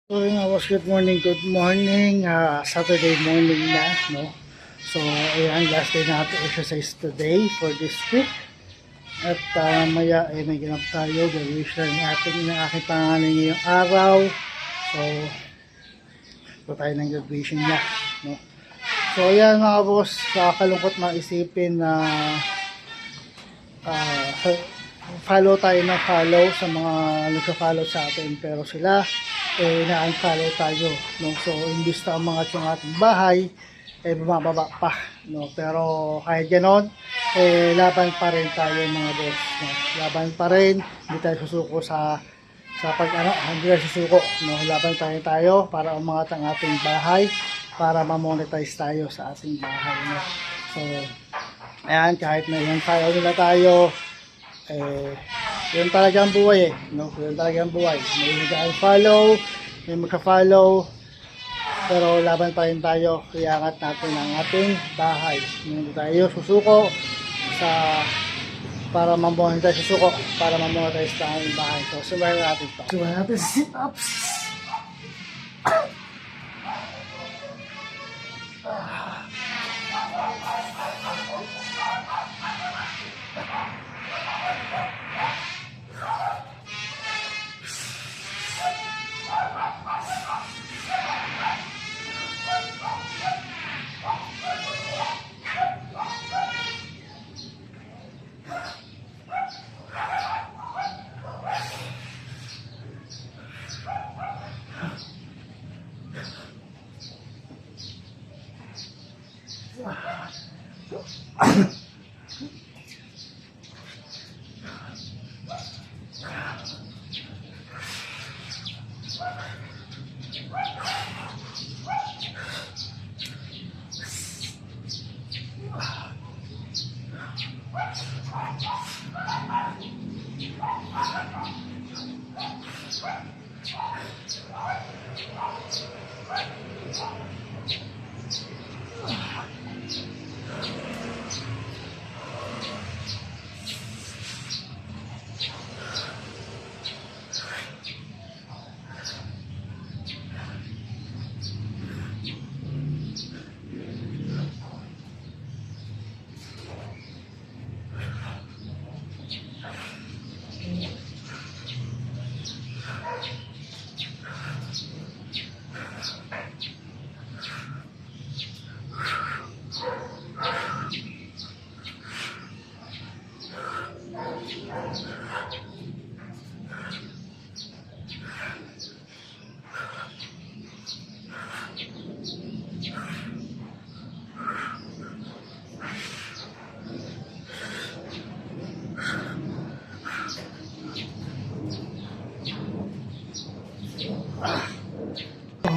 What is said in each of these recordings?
So yun nga boss, good morning, Saturday morning na, no? So ayan, last day na natin exercise today for this week. At maya ay may ganap tayo, gagawin siya ng aking pangalan ngayong araw. So ito tayo ng graduation niya, no? So ayan mga boss, nakakalungkot maisipin na follow tayo ng follow sa mga nagka-follow sa atin, pero sila na-unfollow tayo, no? So imbis na umangat yung ating bahay, bumababa pa, no? Pero kahit ganon, laban pa rin tayo mga boss, no? Laban pa rin, hindi tayo susuko hindi tayo susuko, no? Laban pa rin tayo para umangat ang ating bahay, para ma-monetize tayo sa ating bahay, no? So ayan, kahit na yan follow nila tayo, yun talaga ang buhay, no? Yun talaga ang buhay. May mag-follow, may magka-follow, pero laban pa rin tayo. Iangat natin ang ating bahay. Hindi tayo susuko para mamuhay tayo susuko para mamuhay tayo sa aming bahay. So sumayin natin ito. Sumayin natin sit-ups.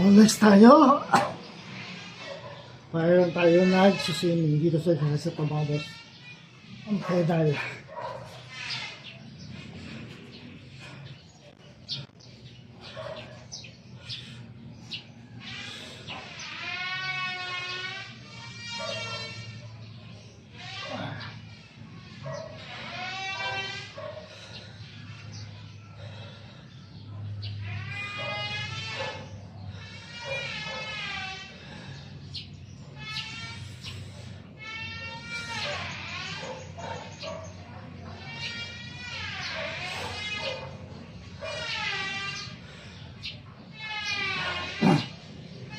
Next tayo. Mayroon tayo nag-swimming dito sa Pababos. Ang pedal.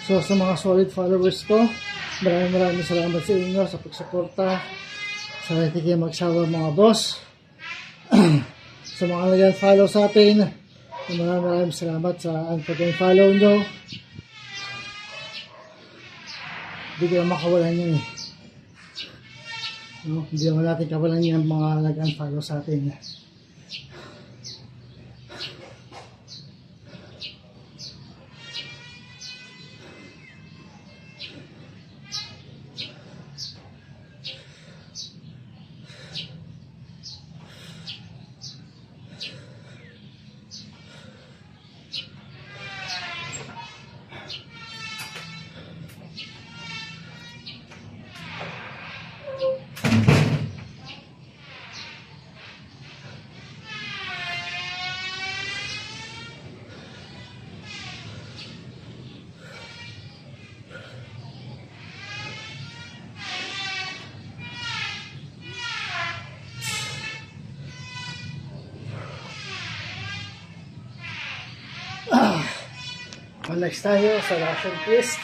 So sa mga solid followers ko, maraming salamat sa inyo sa pagsuporta. Sana hindi kayo magsawa mga boss. Sa mga nag-follow sa atin, maraming salamat sa pag-follow nyo. Hindi kayo makawalan yun, no? Hindi naman natin kawalan yung mga nag-follow sa atin. Next tayo sa Russian twist.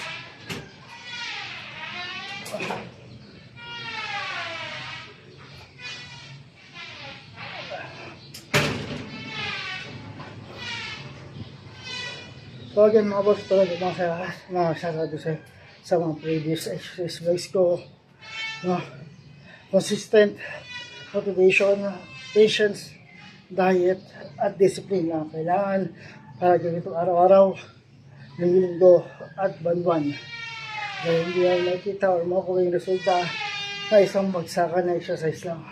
So again mga boss, tulad ng mga sasabi sa mga previous exercise vlogs ko, no? Consistent motivation, patience, diet, at discipline na kailangan para ganito araw-araw, linggo at buwan-buwan. Dahil hindi lang nakikita o makuha yung resulta sa isang bagsakan na exercise lang.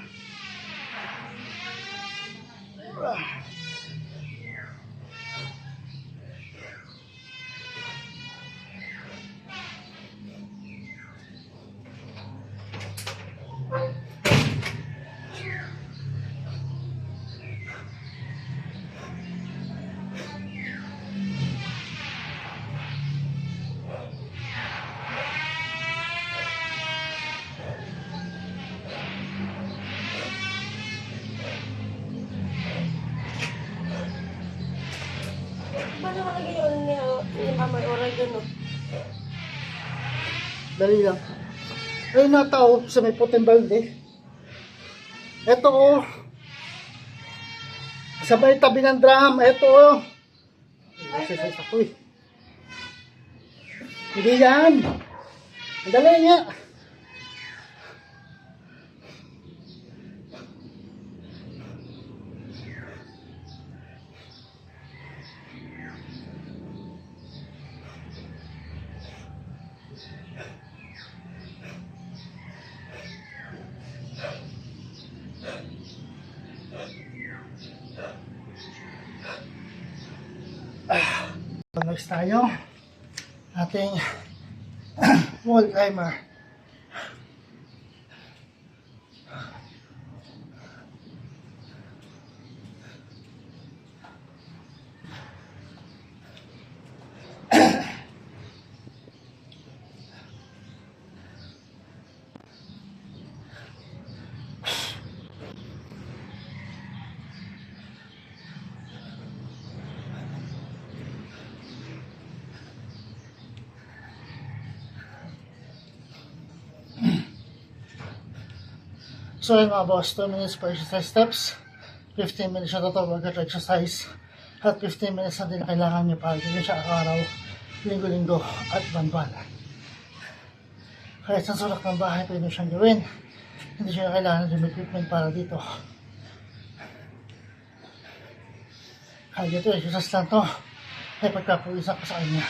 Paano nakalagay yun ni Mama Oregano? Dali lang. Ayun na tao sa may puting balde. Ito oh. Sabay tabi ng drum. Ito oh. Exercise ako eh. Hindi yan. Dali nga. Next tayo, ating wall climber. So yun mga boss, 2 minutes per exercise steps, 15 minutes na total workout exercise, at 15 minutes na din kailangan nyo para din siya araw, linggo-linggo at buwan-buwan. Kahit sa sulak ng bahay, pwede siyang gawin. Hindi siya kailangan ng equipment para dito. Kahit dito, exercise lang to, ay pagkapuwisan ko sa kanya.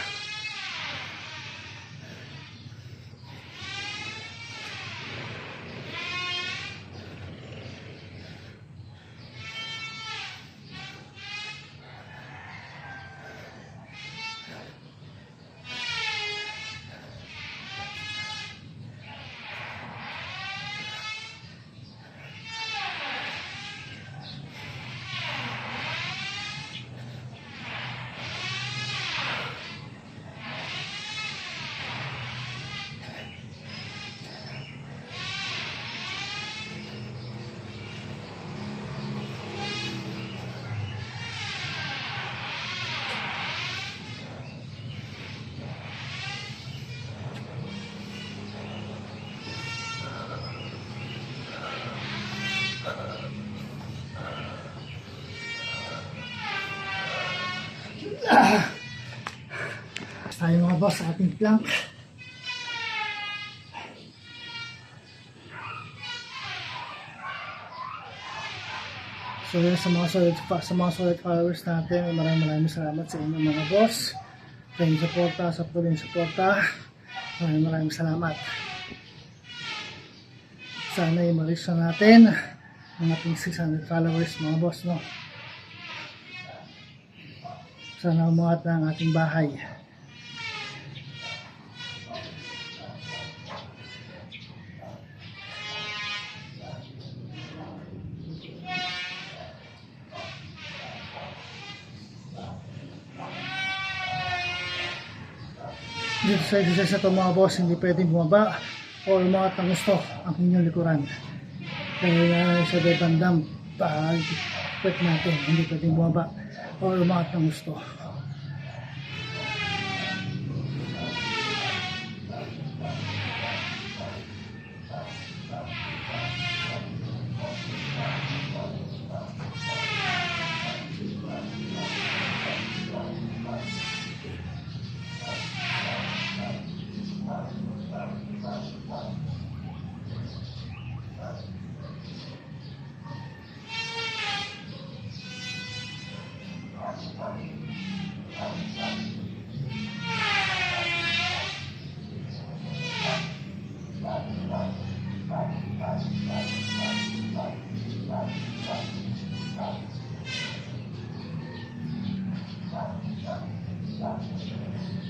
Tayo mga boss sa ating plank. So yun, sa mga solid followers natin, maraming salamat sa inyo mga boss. Sa inyong suporta, sa patuloy suporta. Maraming salamat. Sana i-reach na natin ang ating 600 followers mga boss, no? Sana umangat na ang ating bahay. Dito sa exercise na ito mga boss, hindi pwedeng bumaba o umangat ng gusto ang inyong likuran. Kaya sa bandang pag natin, hindi pwedeng bumaba o umangat ng gusto.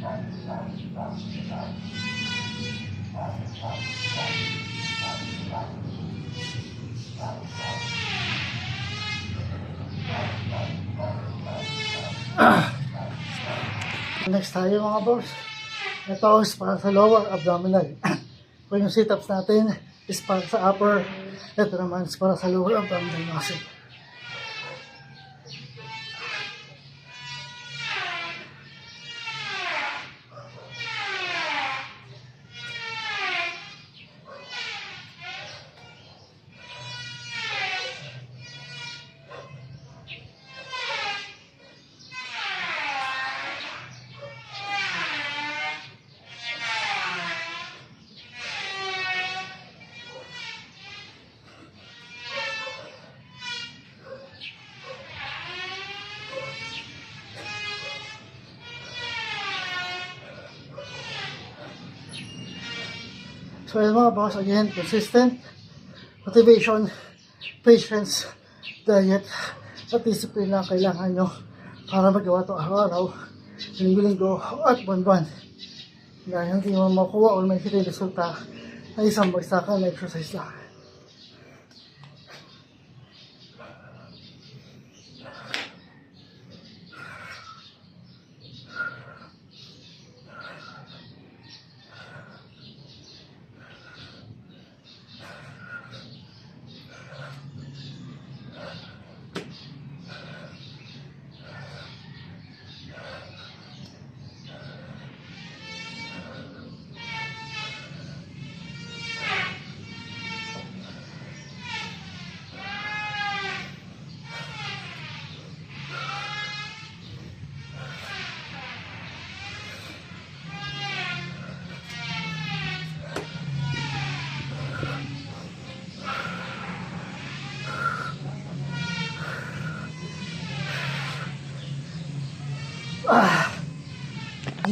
Next tayo mga boss. Ito is para sa lower abdominal. Kung yung sit-ups natin is para sa upper, ito naman is para sa lower abdominal muscle. So yun mga boss, again, consistent, motivation, patience, diet, at discipline lang kailangan nyo para magawa ito araw-araw, linggo-linggo, at buwan-buwan. Dahil hindi mo makuha o makikita yung resulta na isang bagsakan na exercise lang.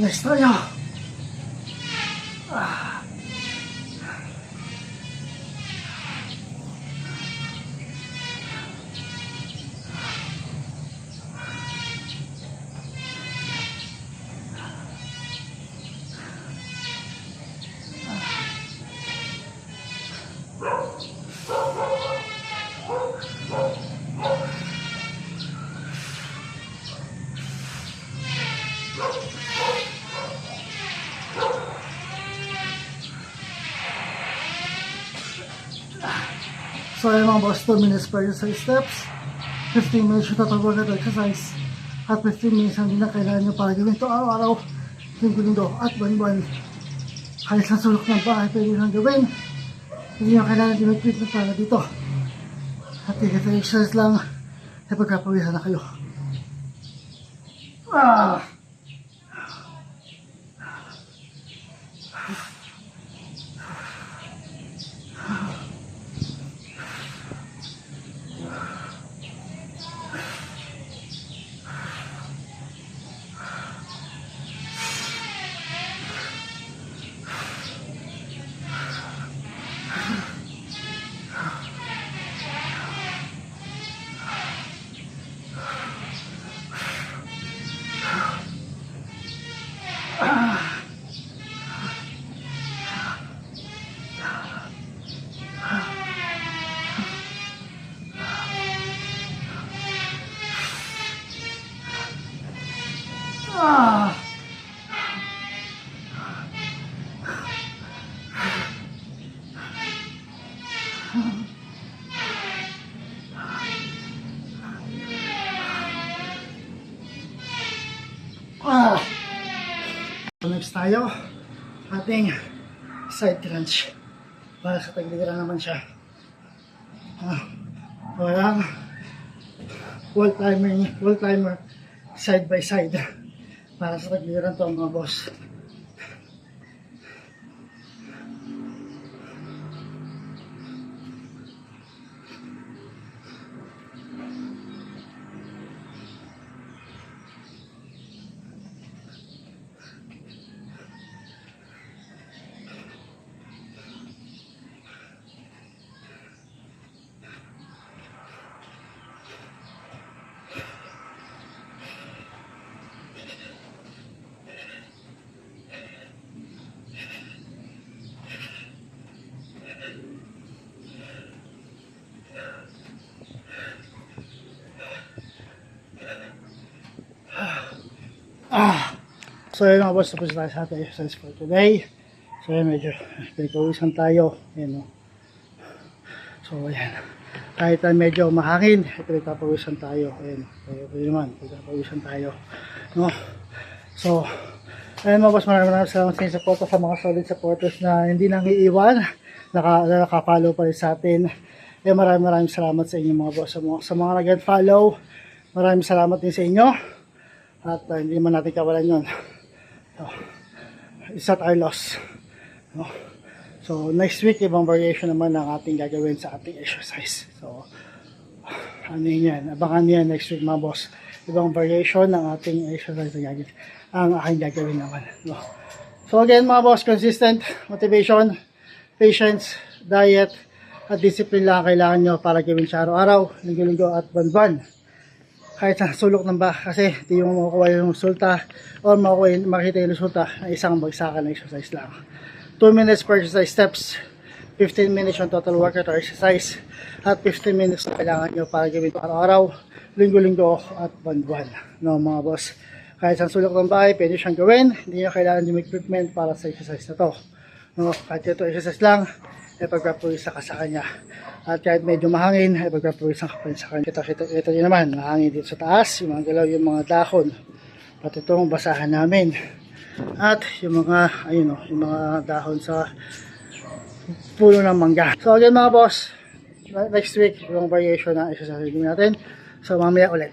Next tayo. So ayun mga boss, 2 minutes per exercise steps, 15 minutes yung total workout exercise, at 15 minutes ang din na kailangan nyo para gawin ito araw-araw, linggo-linggo, at buwan-buwan. Kahit sa sulok ng bahay, pwede nyo gawin. Hindi nyo kailangan dinag-tweet na para dito. At ito exercise lang, ay pagkapawisan na kayo. Next tayo, ating side crunch. Para sa tagliran naman siya. Parang wall climber side by side. Para sa tagliran to mga boss. So yun mga boss, tapos tayo sa ating exercise for today. So yun, medyo pinagpawisan tayo. Ayan, no? So ayan. Kahit na medyo mahangin, pinagpapawisan tayo. Ayan, pwede naman, pinagpapawisan tayo. No? So, ayun mga boss, maraming salamat sa inyong support sa mga solid supporters na hindi nang iiwan, nakapollow pa rin sa atin. Maraming salamat sa inyo mga boss. Sa mga nag-follow, maraming salamat din sa inyo. At hindi man natin kawalan yun. So, it's not our loss. No? So, next week, ibang variation naman ang ating gagawin sa ating exercise. So, ano yan? Abangan yan next week mga boss. Ibang variation ng ating exercise na gagawin. Ang aking gagawin naman. No? So, again mga boss, consistent motivation, patience, diet, at discipline lang kailangan nyo para gawin siya araw-araw, linggo-linggo at buwan-buwan. Kahit sa sulok ng baha, kasi hindi mo makukuha yung resulta o makita yung resulta ng isang bagsakan na exercise lang. 2 minutes per exercise steps, 15 minutes yung total workout or exercise, at 15 minutes na kailangan nyo para gawin ito araw-araw, linggo-linggo at buwan-buwan. No, mga boss, kahit sa sulok ng bahay, pwede siyang gawin, hindi nyo kailangan yung equipment para sa exercise na to. No, kahit ito exercise lang, pagpapawisa ka sa kanya. At kahit medyo mahangin, pagpapawisa ka pa rin sa kanya. Ito yun naman, mahangin dito sa taas, yung mga galaw, yung mga dahon. Pati itong basahan namin. At yung mga, ayun o, yung mga dahon sa puno ng mangga. So again mga boss, next week, yung variation ng exercise natin. So mamaya ulit.